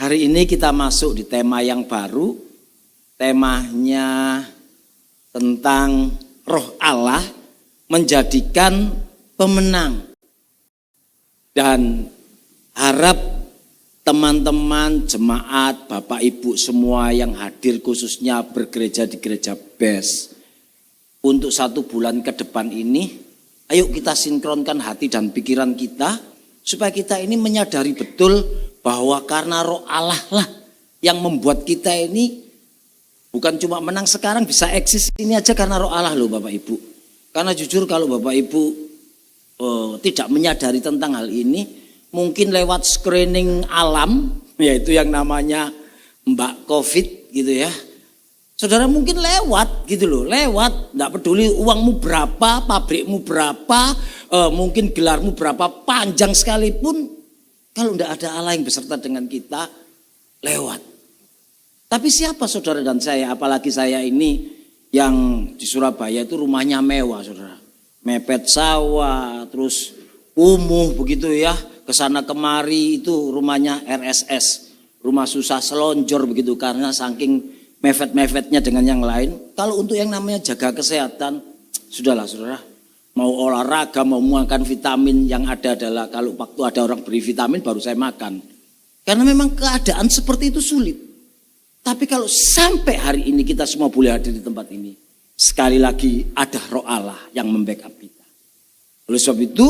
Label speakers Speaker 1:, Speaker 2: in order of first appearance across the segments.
Speaker 1: Hari ini kita masuk di tema yang baru. Temanya tentang Roh Allah menjadikan pemenang. Dan harap teman-teman, jemaat, Bapak Ibu semua yang hadir khususnya bergereja di gereja BES. Untuk 1 bulan ke depan ini, ayo kita sinkronkan hati dan pikiran kita supaya kita ini menyadari betul bahwa karena Roh Allah lah yang membuat kita ini bukan cuma menang sekarang, bisa eksis ini aja karena Roh Allah loh Bapak Ibu. Karena jujur kalau Bapak Ibu tidak menyadari tentang hal ini, mungkin lewat screening alam, yaitu yang namanya Mbak Covid gitu ya. Saudara mungkin lewat gitu loh, lewat, enggak peduli uangmu berapa, pabrikmu berapa, mungkin gelarmu berapa panjang sekalipun, kalau enggak ada Allah yang beserta dengan kita, lewat. Tapi siapa saudara dan saya, apalagi saya ini yang di Surabaya itu rumahnya mewah saudara. Mepet sawah, terus kumuh begitu ya, kesana kemari itu rumahnya RSS, rumah susah selonjor begitu karena saking mepet-mepetnya dengan yang lain. Kalau untuk yang namanya jaga kesehatan, sudahlah saudara, mau olahraga, mau makan vitamin, yang ada adalah kalau waktu ada orang beri vitamin baru saya makan. Karena memang keadaan seperti itu sulit. Tapi kalau sampai hari ini kita semua boleh hadir di tempat ini, sekali lagi ada Roh Allah yang membackup kita. Oleh sebab itu,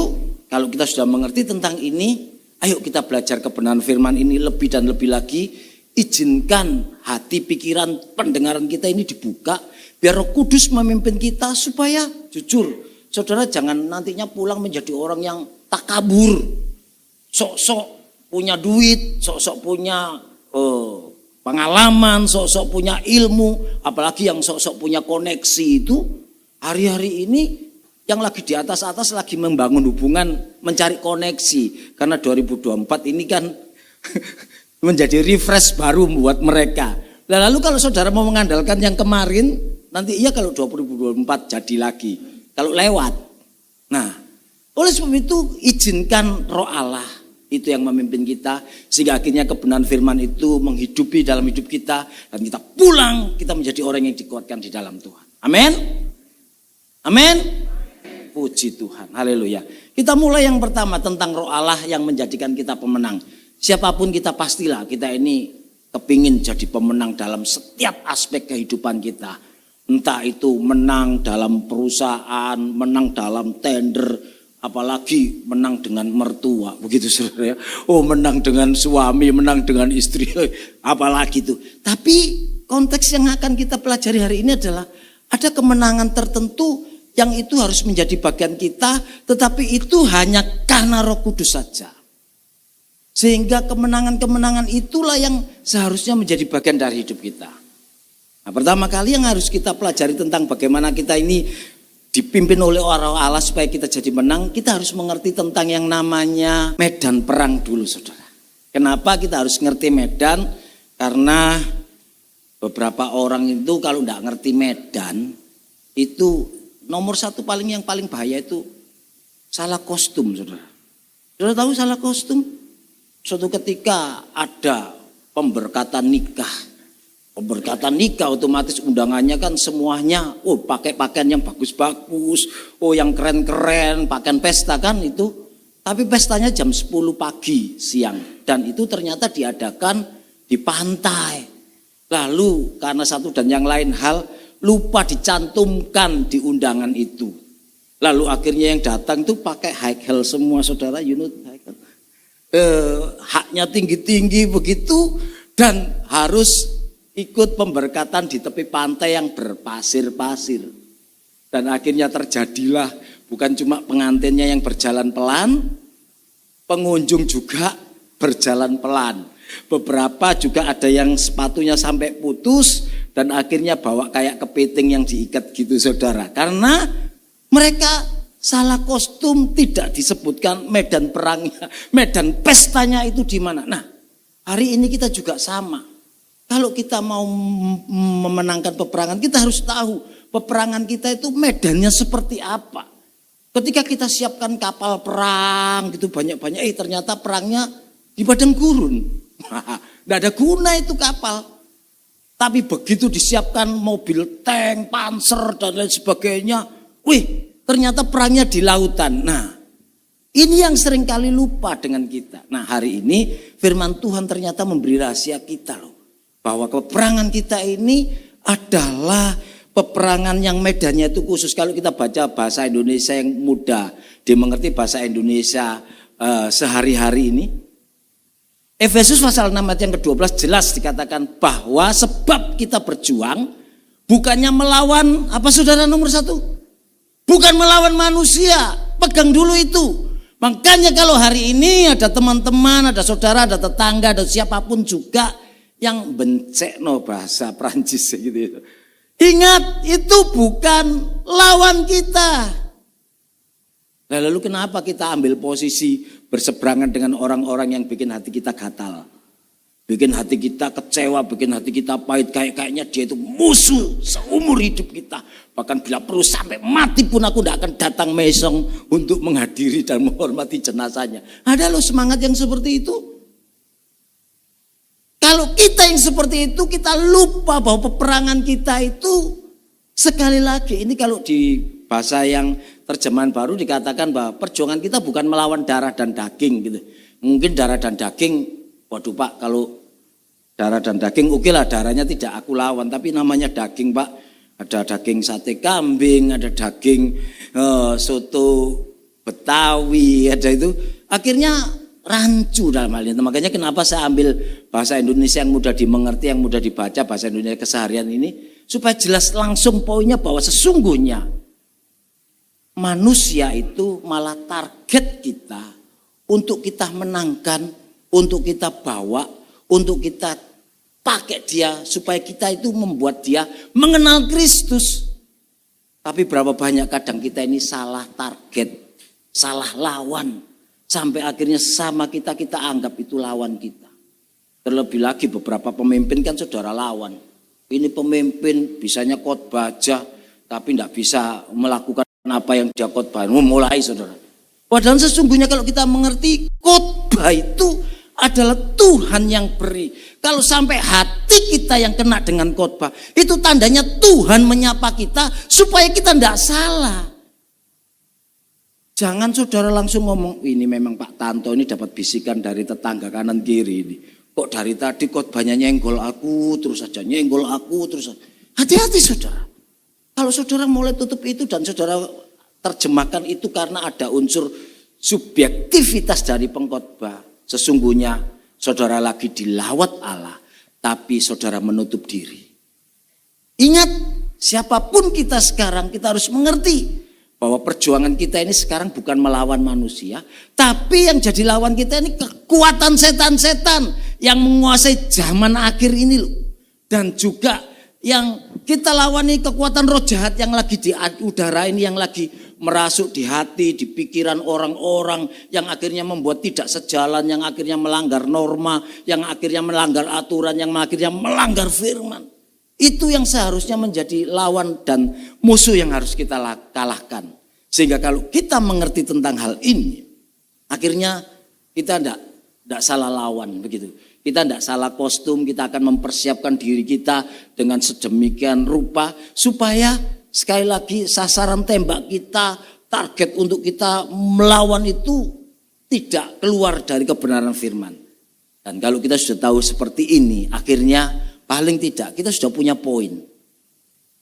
Speaker 1: kalau kita sudah mengerti tentang ini, ayo kita belajar kebenaran firman ini lebih dan lebih lagi. Izinkan hati, pikiran, pendengaran kita ini dibuka, biar Roh Kudus memimpin kita supaya jujur. Saudara jangan nantinya pulang menjadi orang yang takabur, sok-sok punya duit, sok-sok punya pengalaman, sok-sok punya ilmu, apalagi yang sok-sok punya koneksi itu. Hari-hari ini yang lagi di atas-atas lagi membangun hubungan, mencari koneksi. Karena 2024 ini kan menjadi refresh baru buat mereka. Lalu kalau saudara mau mengandalkan yang kemarin, nanti iya kalau 2024 jadi lagi. Kalau lewat. Nah, oleh sebab itu izinkan Roh Allah itu yang memimpin kita. Sehingga akhirnya kebenaran firman itu menghidupi dalam hidup kita. Dan kita pulang, kita menjadi orang yang dikuatkan di dalam Tuhan. Amin. Amin. Puji Tuhan. Haleluya. Kita mulai yang pertama tentang Roh Allah yang menjadikan kita pemenang. Siapapun kita pastilah kita ini kepingin jadi pemenang dalam setiap aspek kehidupan kita. Entah itu menang dalam perusahaan, menang dalam tender, apalagi menang dengan mertua. Begitu saudara ya. Oh menang dengan suami, menang dengan istri, apalagi itu. Tapi konteks yang akan kita pelajari hari ini adalah ada kemenangan tertentu yang itu harus menjadi bagian kita. Tetapi itu hanya karena Roh Kudus saja. Sehingga kemenangan-kemenangan itulah yang seharusnya menjadi bagian dari hidup kita. Nah, pertama kali yang harus kita pelajari tentang bagaimana kita ini dipimpin oleh Roh Allah supaya kita jadi menang, kita harus mengerti tentang yang namanya medan perang dulu saudara. Kenapa kita harus ngerti medan? Karena beberapa orang itu kalau enggak ngerti medan, itu nomor satu yang paling bahaya itu salah kostum saudara. Saudara tahu salah kostum? Suatu ketika ada pemberkatan nikah. Pemberkatan nikah otomatis undangannya kan semuanya, pakai pakaian yang bagus-bagus, yang keren-keren, pakaian pesta kan itu. Tapi pestanya jam 10 pagi siang. Dan itu ternyata diadakan di pantai. Lalu karena satu dan yang lain hal, lupa dicantumkan di undangan itu. Lalu akhirnya yang datang itu pakai high heel semua saudara, high heel. Haknya tinggi-tinggi begitu dan harus ikut pemberkatan di tepi pantai yang berpasir-pasir. Dan akhirnya terjadilah bukan cuma pengantinnya yang berjalan pelan, pengunjung juga berjalan pelan. Beberapa juga ada yang sepatunya sampai putus dan akhirnya bawa kayak kepiting yang diikat gitu saudara. Karena mereka salah kostum, tidak disebutkan medan perangnya, medan pestanya itu di mana. Nah, hari ini kita juga sama. Kalau kita mau memenangkan peperangan, kita harus tahu peperangan kita itu medannya seperti apa. Ketika kita siapkan kapal perang gitu banyak-banyak, ternyata perangnya di padang gurun. Tidak ada guna itu kapal. Tapi begitu disiapkan mobil tank, panser dan lain sebagainya, ternyata perangnya di lautan. Nah, ini yang seringkali lupa dengan kita. Nah, hari ini firman Tuhan ternyata memberi rahasia kita loh. Bahwa peperangan kita ini adalah peperangan yang medannya itu khusus. Kalau kita baca bahasa Indonesia yang mudah dimengerti, bahasa Indonesia sehari-hari ini. Efesus pasal 6 ayat yang ke-12 jelas dikatakan bahwa sebab kita berjuang bukannya melawan apa saudara nomor 1? Bukan melawan manusia. Pegang dulu itu. Makanya kalau hari ini ada teman-teman, ada saudara, ada tetangga, ada siapapun juga yang bencek bahasa Prancis gitu. Ingat, itu bukan lawan kita. Lalu kenapa kita ambil posisi berseberangan dengan orang-orang yang bikin hati kita gatal, bikin hati kita kecewa, bikin hati kita pahit, kayaknya dia itu musuh seumur hidup kita. Bahkan bila perlu sampai mati pun aku tidak akan datang mesong untuk menghadiri dan menghormati jenazahnya. Ada loh semangat yang seperti itu. Kalau kita yang seperti itu, kita lupa bahwa peperangan kita itu sekali lagi, ini kalau di bahasa yang terjemahan baru dikatakan bahwa perjuangan kita bukan melawan darah dan daging gitu. Mungkin darah dan daging, waduh Pak, kalau darah dan daging oke lah, darahnya tidak aku lawan, tapi namanya daging Pak. Ada daging sate kambing, ada daging soto Betawi, ada itu. Akhirnya rancu dalam hal ini. Makanya kenapa saya ambil bahasa Indonesia yang mudah dimengerti, yang mudah dibaca, bahasa Indonesia keseharian ini, supaya jelas langsung poinnya bahwa sesungguhnya manusia itu malah target kita untuk kita menangkan, untuk kita bawa, untuk kita pakai dia supaya kita itu membuat dia mengenal Kristus. Tapi berapa banyak kadang kita ini salah target, salah lawan, sampai akhirnya sama kita anggap itu lawan kita. Terlebih lagi beberapa pemimpin kan saudara lawan. Ini pemimpin bisanya khotbah aja, tapi tidak bisa melakukan apa yang dia khotbah. Mulai saudara. Padahal sesungguhnya kalau kita mengerti khotbah itu adalah Tuhan yang beri. Kalau sampai hati kita yang kena dengan khotbah, itu tandanya Tuhan menyapa kita supaya kita tidak salah. Jangan saudara langsung ngomong, ini memang Pak Tanto ini dapat bisikan dari tetangga kanan kiri ini. Kok dari tadi khotbahnya nyenggol aku terus saja, nyenggol aku terus saja. Hati-hati saudara. Kalau saudara mulai tutup itu dan saudara terjemahkan itu karena ada unsur subjektivitas dari pengkhotbah, sesungguhnya saudara lagi dilawat Allah, tapi saudara menutup diri. Ingat, siapapun kita sekarang, kita harus mengerti bahwa perjuangan kita ini sekarang bukan melawan manusia, tapi yang jadi lawan kita ini kekuatan setan-setan yang menguasai zaman akhir ini loh. Dan juga yang kita lawan ini kekuatan roh jahat yang lagi di udara ini, yang lagi merasuk di hati, di pikiran orang-orang, yang akhirnya membuat tidak sejalan, yang akhirnya melanggar norma, yang akhirnya melanggar aturan, yang akhirnya melanggar firman. Itu yang seharusnya menjadi lawan dan musuh yang harus kita kalahkan. Sehingga kalau kita mengerti tentang hal ini, akhirnya kita tidak salah lawan begitu. Kita tidak salah kostum, kita akan mempersiapkan diri kita dengan sedemikian rupa supaya sekali lagi sasaran tembak kita, target untuk kita melawan itu tidak keluar dari kebenaran firman. Dan kalau kita sudah tahu seperti ini, akhirnya paling tidak kita sudah punya poin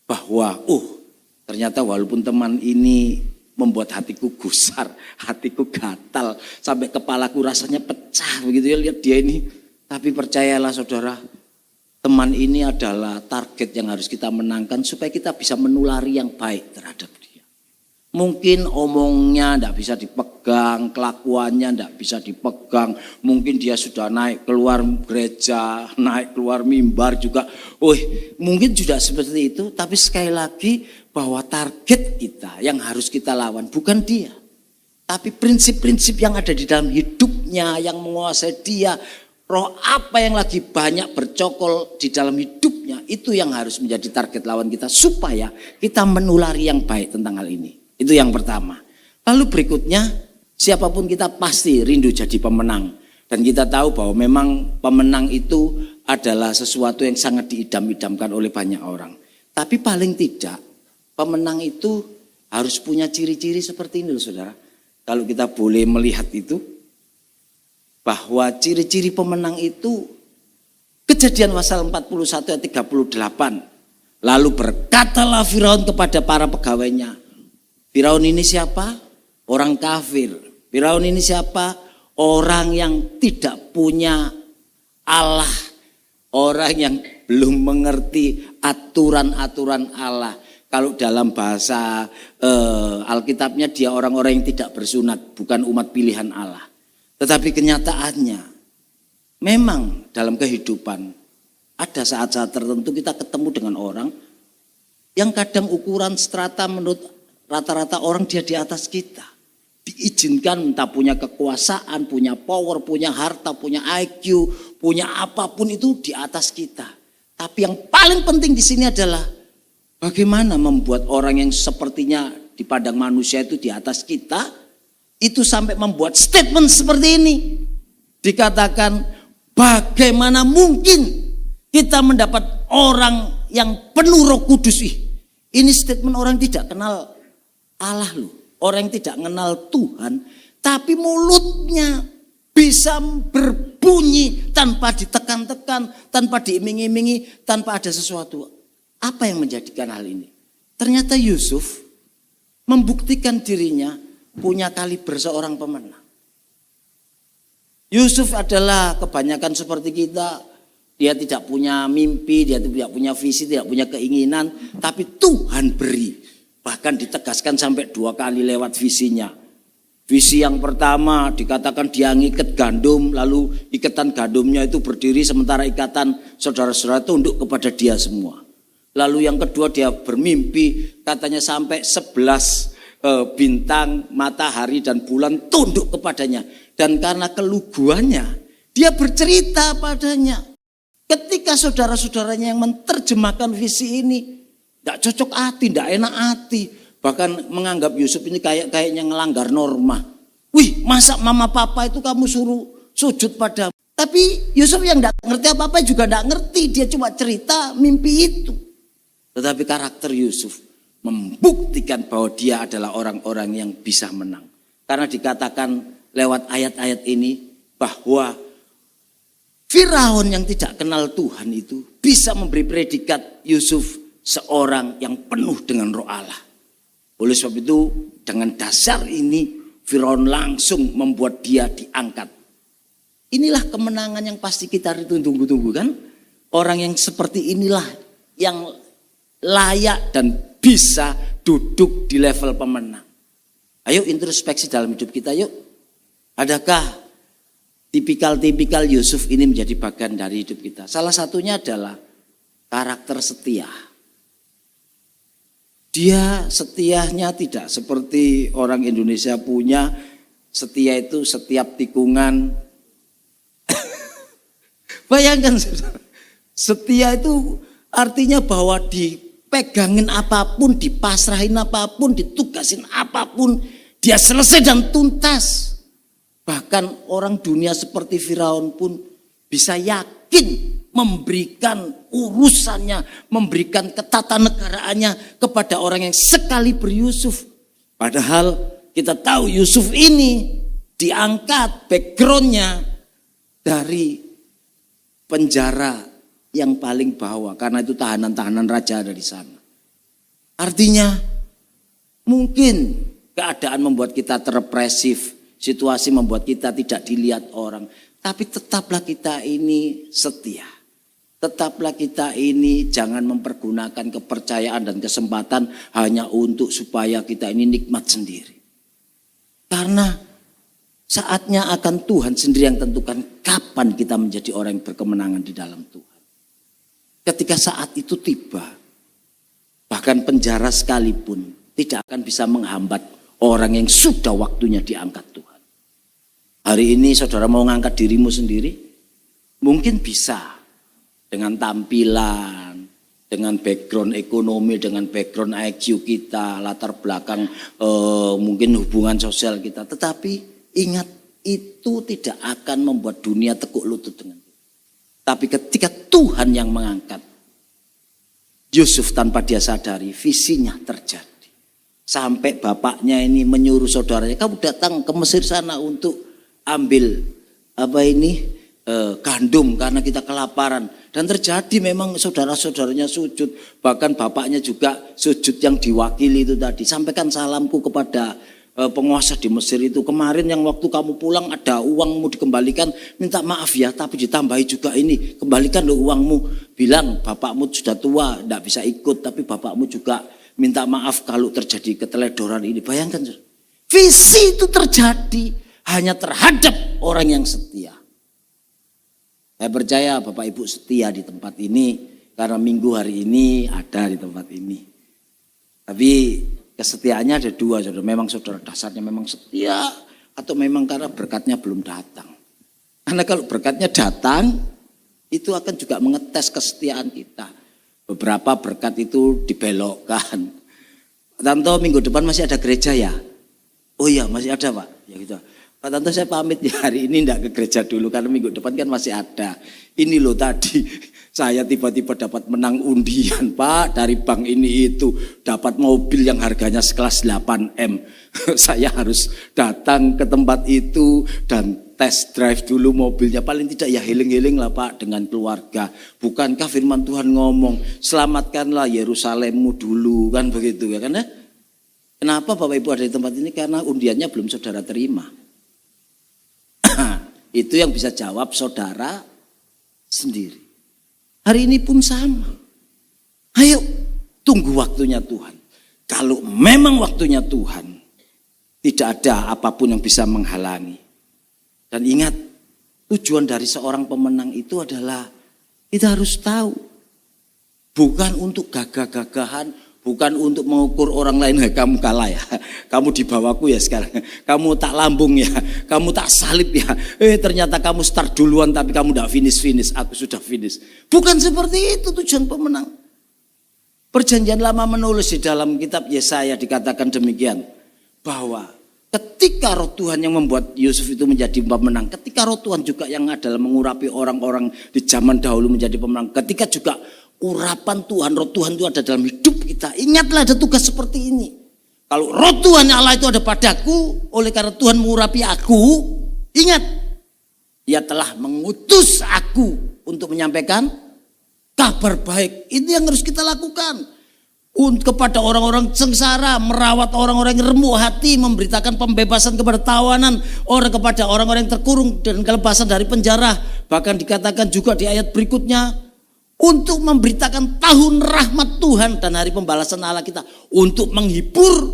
Speaker 1: bahwa ternyata walaupun teman ini membuat hatiku gusar, hatiku gatal, sampai kepalaku rasanya pecah begitu ya lihat dia ini. Tapi percayalah saudara, teman ini adalah target yang harus kita menangkan supaya kita bisa menulari yang baik terhadap dia. Mungkin omongnya tidak bisa dipegang, kelakuannya tidak bisa dipegang. Mungkin dia sudah naik keluar gereja, naik keluar mimbar juga. Mungkin juga seperti itu. Tapi sekali lagi bahwa target kita yang harus kita lawan bukan dia. Tapi prinsip-prinsip yang ada di dalam hidupnya yang menguasai dia. Roh apa yang lagi banyak bercokol di dalam hidupnya, itu yang harus menjadi target lawan kita supaya kita menulari yang baik tentang hal ini. Itu yang pertama. Lalu berikutnya, siapapun kita pasti rindu jadi pemenang. Dan kita tahu bahwa memang pemenang itu adalah sesuatu yang sangat diidam-idamkan oleh banyak orang. Tapi paling tidak pemenang itu harus punya ciri-ciri seperti ini loh saudara. Kalau kita boleh melihat itu, bahwa ciri-ciri pemenang itu Kejadian pasal 41 ayat 38. Lalu berkatalah Firaun kepada para pegawainya. Firaun ini siapa? Orang kafir. Firaun ini siapa? Orang yang tidak punya Allah, orang yang belum mengerti aturan-aturan Allah. Kalau dalam bahasa Alkitabnya dia orang-orang yang tidak bersunat, bukan umat pilihan Allah. Tetapi kenyataannya memang dalam kehidupan ada saat-saat tertentu kita ketemu dengan orang yang kadang ukuran strata menurut rata-rata orang dia di atas kita. Diizinkan entah punya kekuasaan, punya power, punya harta, punya IQ, punya apapun itu di atas kita. Tapi yang paling penting di sini adalah bagaimana membuat orang yang sepertinya di pandang manusia itu di atas kita, itu sampai membuat statement seperti ini. Dikatakan bagaimana mungkin kita mendapat orang yang penuh Roh Kudus. Ini statement orang tidak kenal Allah loh. Orang yang tidak mengenal Tuhan, tapi mulutnya bisa berbunyi tanpa ditekan-tekan, tanpa diiming-imingi, tanpa ada sesuatu. Apa yang menjadikan hal ini? Ternyata Yusuf membuktikan dirinya punya kaliber seorang pemenang. Yusuf adalah kebanyakan seperti kita, dia tidak punya mimpi, dia tidak punya visi, tidak punya keinginan, tapi Tuhan beri. Bahkan ditegaskan sampai 2 kali lewat visinya. Visi yang pertama dikatakan dia ngikat gandum, lalu ikatan gandumnya itu berdiri sementara ikatan saudara-saudara tunduk kepada dia semua. Lalu yang kedua dia bermimpi katanya sampai 11 bintang, matahari dan bulan tunduk kepadanya. Dan karena keluguannya dia bercerita padanya. Ketika saudara-saudaranya yang menerjemahkan visi ini tidak cocok hati, tidak enak hati. Bahkan menganggap Yusuf ini kayaknya ngelanggar norma. Wih, masa mama papa itu kamu suruh sujud pada. Tapi Yusuf yang tidak ngerti apa-apa juga tidak ngerti. Dia cuma cerita mimpi itu. Tetapi karakter Yusuf membuktikan bahwa dia adalah orang-orang yang bisa menang. Karena dikatakan lewat ayat-ayat ini bahwa Firaun yang tidak kenal Tuhan itu bisa memberi predikat Yusuf seorang yang penuh dengan Roh Allah. Oleh sebab itu dengan dasar ini Firaun langsung membuat dia diangkat. Inilah kemenangan yang pasti kita tunggu-tunggu kan. Orang yang seperti inilah yang layak dan bisa duduk di level pemenang. Ayo introspeksi dalam hidup kita yuk. Adakah tipikal-tipikal Yusuf ini menjadi bagian dari hidup kita? Salah satunya adalah karakter setia. Dia setianya tidak seperti orang Indonesia punya setia itu setiap tikungan. Bayangkan setia itu artinya bahwa dipegangin apapun, dipasrahin apapun, ditugasin apapun, dia selesai dan tuntas. Bahkan orang dunia seperti Firaun pun bisa yakin memberikan urusannya, memberikan ketatanegaraannya kepada orang yang sekali Yusuf. Padahal kita tahu Yusuf ini diangkat backgroundnya dari penjara yang paling bawah. Karena itu tahanan-tahanan raja ada di sana. Artinya mungkin keadaan membuat kita terrepresif. Situasi membuat kita tidak dilihat orang. Tapi tetaplah kita ini setia. Tetaplah kita ini jangan mempergunakan kepercayaan dan kesempatan hanya untuk supaya kita ini nikmat sendiri. Karena saatnya akan Tuhan sendiri yang tentukan kapan kita menjadi orang yang berkemenangan di dalam Tuhan. Ketika saat itu tiba, bahkan penjara sekalipun tidak akan bisa menghambat orang yang sudah waktunya diangkat Tuhan. Hari ini saudara mau ngangkat dirimu sendiri? Mungkin bisa. Dengan tampilan, dengan background ekonomi, dengan background IQ kita, latar belakang mungkin hubungan sosial kita. Tetapi ingat itu tidak akan membuat dunia tekuk lutut dengan kita. Tapi ketika Tuhan yang mengangkat Yusuf tanpa dia sadari, visinya terjadi. Sampai bapaknya ini menyuruh saudaranya, kamu datang ke Mesir sana untuk ambil gandum karena kita kelaparan. Dan terjadi memang saudara-saudaranya sujud. Bahkan bapaknya juga sujud yang diwakili itu tadi. Sampaikan salamku kepada penguasa di Mesir itu. Kemarin yang waktu kamu pulang ada uangmu dikembalikan. Minta maaf ya, tapi ditambahi juga ini. Kembalikan loh uangmu. Bilang bapakmu sudah tua, tidak bisa ikut. Tapi bapakmu juga minta maaf kalau terjadi keteledoran ini. Bayangkan, visi itu terjadi hanya terhadap orang yang setia. Saya percaya Bapak Ibu setia di tempat ini karena minggu hari ini ada di tempat ini. Tapi kesetiaannya ada dua, saudara. Memang saudara dasarnya memang setia atau memang karena berkatnya belum datang. Karena kalau berkatnya datang, itu akan juga mengetes kesetiaan kita. Beberapa berkat itu dibelokkan. Tanto minggu depan masih ada gereja ya? Oh iya masih ada Pak. Ya gitu. Pak Tanto saya pamit ya, hari ini enggak ke gereja dulu karena minggu depan kan masih ada. Ini loh tadi saya tiba-tiba dapat menang undian Pak dari bank ini itu. Dapat mobil yang harganya sekelas 8M. Saya harus datang ke tempat itu dan test drive dulu mobilnya. Paling tidak ya healing-healing lah Pak dengan keluarga. Bukankah firman Tuhan ngomong selamatkanlah Yerusalemmu dulu kan begitu ya. Karena kenapa Bapak Ibu ada di tempat ini? Karena undiannya belum saudara terima. Itu yang bisa jawab saudara sendiri. Hari ini pun sama. Ayo tunggu waktunya Tuhan. Kalau memang waktunya Tuhan, tidak ada apapun yang bisa menghalangi. Dan ingat, tujuan dari seorang pemenang itu adalah kita harus tahu. Bukan untuk gagah-gagahan, bukan untuk mengukur orang lain, kamu kalah ya, kamu di bawahku ya sekarang, kamu tak lambung ya, kamu tak salib ya, ternyata kamu start duluan tapi kamu tidak finish, aku sudah finish. Bukan seperti itu tujuan pemenang. Perjanjian Lama menulis di dalam kitab Yesaya dikatakan demikian, bahwa ketika roh Tuhan yang membuat Yusuf itu menjadi pemenang, ketika roh Tuhan juga yang adalah mengurapi orang-orang di zaman dahulu menjadi pemenang, ketika juga urapan Tuhan, roh Tuhan itu ada dalam hidup kita. Ingatlah ada tugas seperti ini. Kalau roh Tuhan Allah itu ada padaku, oleh karena Tuhan mengurapi aku, ingat, Ia telah mengutus aku untuk menyampaikan kabar baik. Ini yang harus kita lakukan. Kepada orang-orang sengsara, merawat orang-orang yang remuk hati, memberitakan pembebasan kepada tawanan, kepada orang-orang yang terkurung dan kelepasan dari penjara. Bahkan dikatakan juga di ayat berikutnya, untuk memberitakan tahun rahmat Tuhan dan hari pembalasan Allah kita. Untuk menghibur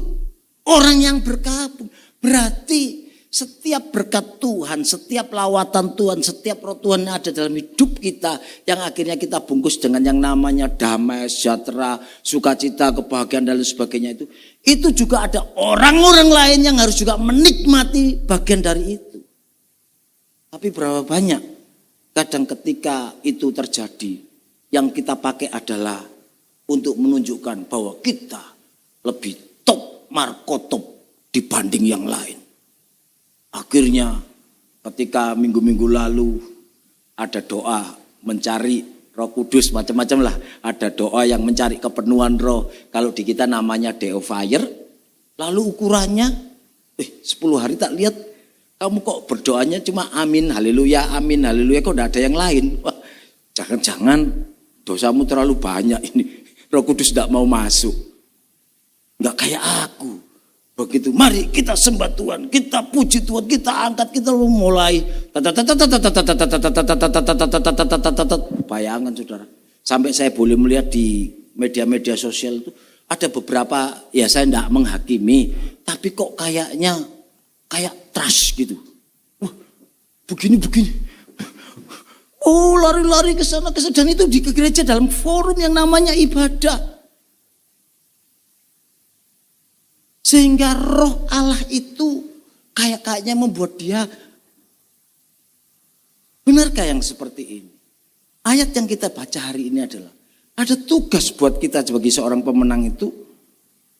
Speaker 1: orang yang berkabung. Berarti setiap berkat Tuhan, setiap lawatan Tuhan, setiap roh Tuhan yang ada dalam hidup kita. Yang akhirnya kita bungkus dengan yang namanya damai, sejahtera, sukacita, kebahagiaan dan lain sebagainya itu. Itu juga ada orang-orang lain yang harus juga menikmati bagian dari itu. Tapi berapa banyak kadang ketika itu terjadi, yang kita pakai adalah untuk menunjukkan bahwa kita lebih top, markotop dibanding yang lain. Akhirnya ketika minggu-minggu lalu ada doa mencari Roh Kudus, macam-macam lah. Ada doa yang mencari kepenuhan roh. Kalau di kita namanya Deo Fire. Lalu ukurannya 10 hari tak lihat kamu kok berdoanya cuma amin, haleluya, kok tidak ada yang lain. Wah, jangan-jangan dosamu terlalu banyak ini. Roh Kudus tidak mau masuk. Enggak kayak aku. Begitu, mari kita sembah Tuhan, kita puji Tuhan, kita angkat, kita mulai. Bayangan saudara. Sampai saya boleh melihat di media-media sosial itu ada beberapa, ya saya tidak menghakimi, tapi kok kayaknya kayak trust gitu. Wah, begini. Oh, lari-lari ke sana dan itu di gereja dalam forum yang namanya ibadah. Sehingga roh Allah itu kayaknya membuat dia, benarkah yang seperti ini? Ayat yang kita baca hari ini adalah ada tugas buat kita sebagai seorang pemenang itu,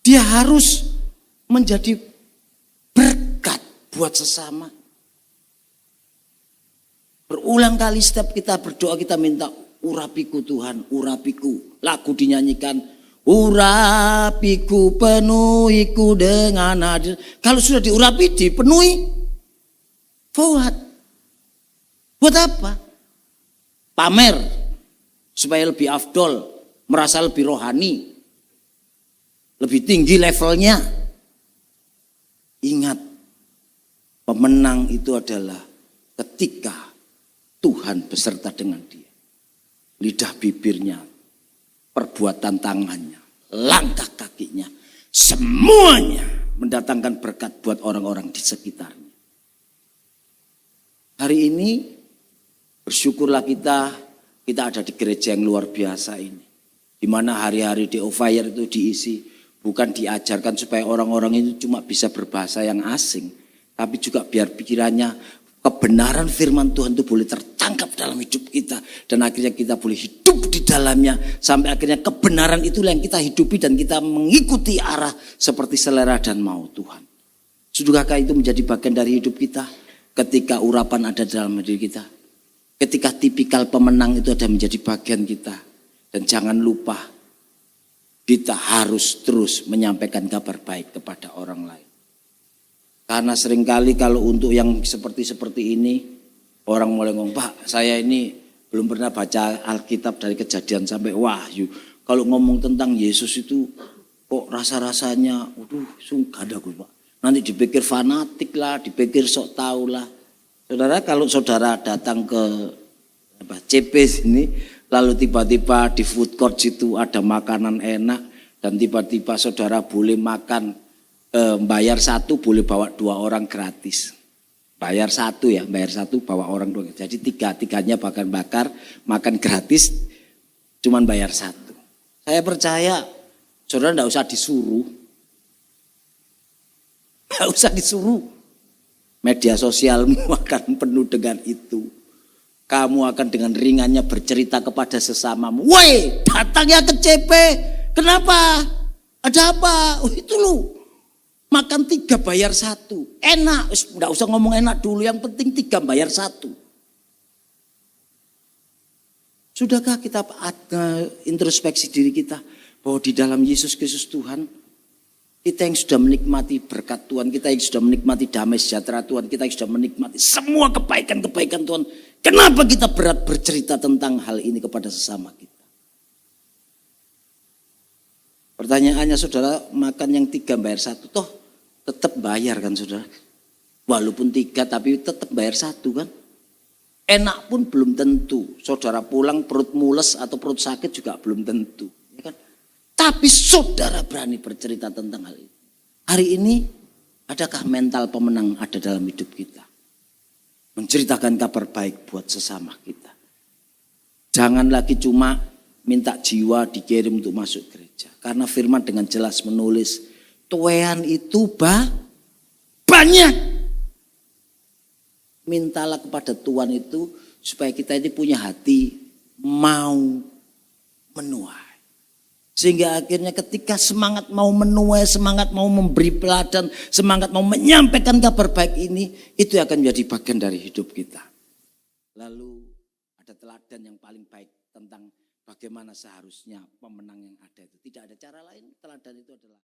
Speaker 1: dia harus menjadi berkat buat sesama. Berulang kali setiap kita berdoa kita minta urapiku Tuhan, urapiku. Lagu dinyanyikan, urapiku penuhiku dengan adil. Kalau sudah diurapi dipenuhi, forward. Buat apa? Pamer supaya lebih afdol, merasa lebih rohani, lebih tinggi levelnya. Ingat, pemenang itu adalah ketika Tuhan beserta dengan dia. Lidah bibirnya, perbuatan tangannya, langkah kakinya, semuanya mendatangkan berkat buat orang-orang di sekitarnya. Hari ini bersyukurlah kita ada di gereja yang luar biasa ini. Di mana hari-hari di Fire itu diisi, bukan diajarkan supaya orang-orang itu cuma bisa berbahasa yang asing, tapi juga biar pikirannya kebenaran firman Tuhan itu boleh tertangkap dalam hidup kita. Dan akhirnya kita boleh hidup di dalamnya. Sampai akhirnya kebenaran itulah yang kita hidupi dan kita mengikuti arah seperti selera dan mau Tuhan. Sudahkah itu menjadi bagian dari hidup kita? Ketika urapan ada dalam diri kita. Ketika tipikal pemenang itu ada menjadi bagian kita. Dan jangan lupa, kita harus terus menyampaikan kabar baik kepada orang lain. Karena seringkali kalau untuk yang seperti ini, orang mulai ngomong, Pak saya ini belum pernah baca Alkitab dari Kejadian sampai Wahyu. Kalau ngomong tentang Yesus itu kok rasa-rasanya, sungguh ada gue Pak. Nanti dipikir fanatik lah, dipikir sok tahu lah. Saudara, kalau saudara datang ke CP sini, lalu tiba-tiba di food court situ ada makanan enak, dan tiba-tiba saudara boleh makan, bayar satu boleh bawa 2 orang gratis. Bayar satu bawa orang 2. Jadi tiganya bakar makan gratis, cuman bayar 1. Saya percaya saudara enggak usah disuruh. Enggak usah disuruh. Media sosialmu akan penuh dengan itu. Kamu akan dengan ringannya bercerita kepada sesamamu. Woi, datang ya ke CP. Kenapa? Ada apa? Itu loh. Makan 3 bayar 1. Enak. Enggak usah ngomong enak dulu. Yang penting 3 bayar 1. Sudahkah kita introspeksi diri kita. Bahwa di dalam Yesus Kristus Tuhan. Kita yang sudah menikmati berkat Tuhan. Kita yang sudah menikmati damai sejahtera Tuhan. Kita yang sudah menikmati semua kebaikan-kebaikan Tuhan. Kenapa kita berat bercerita tentang hal ini kepada sesama kita? Pertanyaannya saudara, makan yang 3 bayar 1. Toh tetap bayar kan saudara. Walaupun 3 tapi tetap bayar 1 kan. Enak pun belum tentu. Saudara pulang perut mules atau perut sakit juga belum tentu. Ya kan? Tapi saudara berani bercerita tentang hal ini. Hari ini adakah mental pemenang ada dalam hidup kita? Menceritakan kabar baik buat sesama kita. Jangan lagi cuma minta jiwa dikirim untuk masuk gereja. Karena firman dengan jelas menulis, tuwean itu banyak. Mintalah kepada Tuhan itu supaya kita ini punya hati mau menuai. Sehingga akhirnya ketika semangat mau menuai, semangat mau memberi peladan, semangat mau menyampaikan kabar baik ini, itu akan menjadi bagian dari hidup kita. Lalu ada teladan yang paling baik tentang bagaimana seharusnya pemenang yang ada itu. Tidak ada cara lain, teladan itu adalah